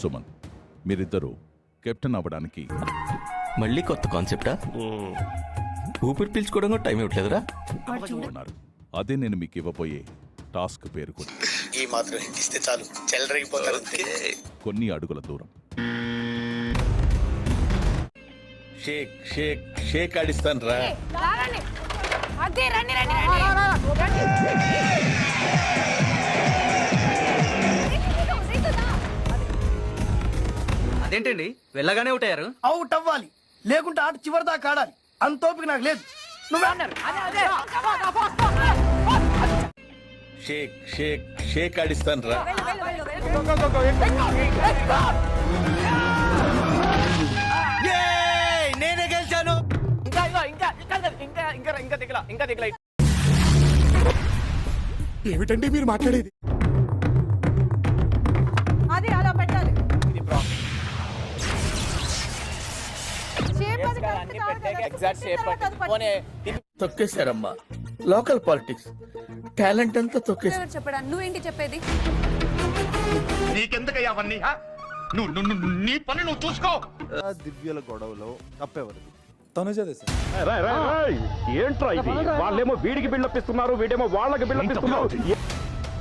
సుమన్, మీరిద్దరూ కెప్టెన్ అవ్వడానికి మళ్ళీ కొత్త కాన్సెప్టా? ఊపిరి పీల్చుకోవడం కూడా టైం ఇవ్వట్లేదురా. ఉన్నారు. అదే నేను మీకు ఇవ్వబోయే టాస్క్ పేరు కూడా. ఈ మాత్రం ఇస్తే చాలు, చెలరేగిపోతారు. కొన్ని అడుగుల దూరం. షేక్ షేక్ షేక్ ఆడిస్తాను రా. అదేంటండి వెళ్ళగానే అవుతాయారు? అవుట్ అవ్వాలి, లేకుంటే ఆట చివరి దాకా ఆడాలి. అంత ఓపిక నాకు లేదు. నువ్వే అన్నారు. షేక్ షేక్ షేక్ ఆడిస్తాను రా. నేనే గెలిచాను. ఏమిటండి మీరు మాట్లాడేది? అది అలా పెట్టాలి. తొక్కేశారమ్మా. లోకల్ పాలిటిక్స్ టాలెంట్ అంతా తొక్కేశారు. చెప్పడా నువ్వేంటి చెప్పేది? నీకెందుకయ్యా అవన్నీ? నీ పని నువ్వు చూసుకో. దివ్యల గొడవలో తప్పెవరిది? తనుజదే సార్. ఏంట్రా ఇది? వాళ్ళేమో వీడికి బిల్డప్ ఇస్తున్నారు, వీడేమో వాళ్ళకి బిల్డప్ ఇస్తున్నారు.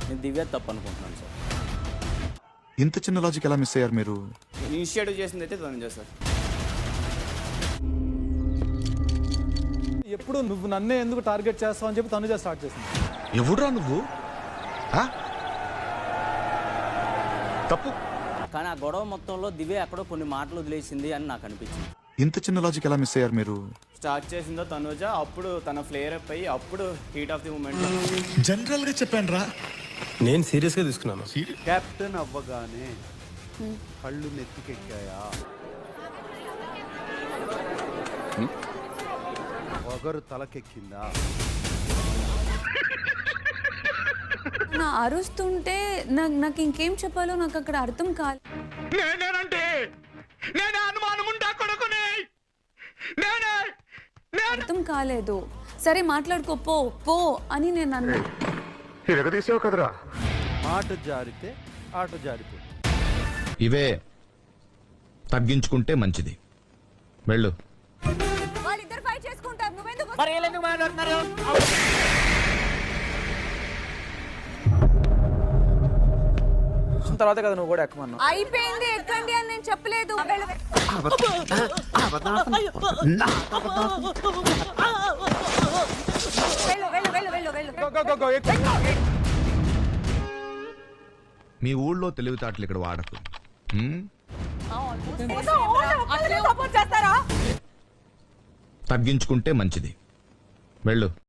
నేను దివ్య తప్పు అనుకుంటున్నాను సార్. ఇంత చిన్న లాజిక్ ఎలా మిస్ అయ్యారు మీరు? ఇనిషియేటివ్ చేసింది అయితే తనుజ సార్. ఎప్పుడు నువ్వు నన్నే ఎందుకు టార్గెట్ చేస్తావు అని చెప్పి తనుజ స్టార్ట్ చేసింది. ఎవడురా నువ్వు? తప్పు. కానీ ఆ గొడవ మొత్తంలో దివ్య ఎక్కడో కొన్ని మాటలు వదిలేసింది అని నాకు అనిపించింది. ఇంత చిన్న లాజిక్ ఎలా మిస్ అయ్యారు మీరు? స్టార్ట్ చేసిందో తనుజ, అప్పుడు తన ఫ్లేర్ అప్ అయ్యి అప్పుడు heat of the moment. General గా చెప్పాను రా. నేను సీరియస్ గా తీసుకున్నాను. కెప్టెన్ అవ్వగానే కళ్ళు నెత్తికెక్కాయా? ఒకరు తలకెక్కిందా? నా అరుస్తుంటే నాకు ఇంకేం చెప్పాలో నాకు అక్కడ అర్థం కాలేదు. అర్థం కాలేదు. సరే మాట్లాడుకో, పో పో అని నేను అన్నా. తీసావు కదరా. మాట జారితే ఆట జారిపోతుంది. ఇవే తగ్గించుకుంటే మంచిది. వెళ్ళు. వాళ్ళిద్దరు ఫైట్ చేసుకుంటారు, నువ్వెందుకు? తర్వాత కదా నువ్వు కూడా ఎక్కమన్నావు. అయిపోయింది, ఎక్కండి అని నేను చెప్పలేదు. మీ ఊళ్ళో తెలివితేటలు ఇక్కడ వాడకు. తగ్గించుకుంటే మంచిది. వెళ్ళు.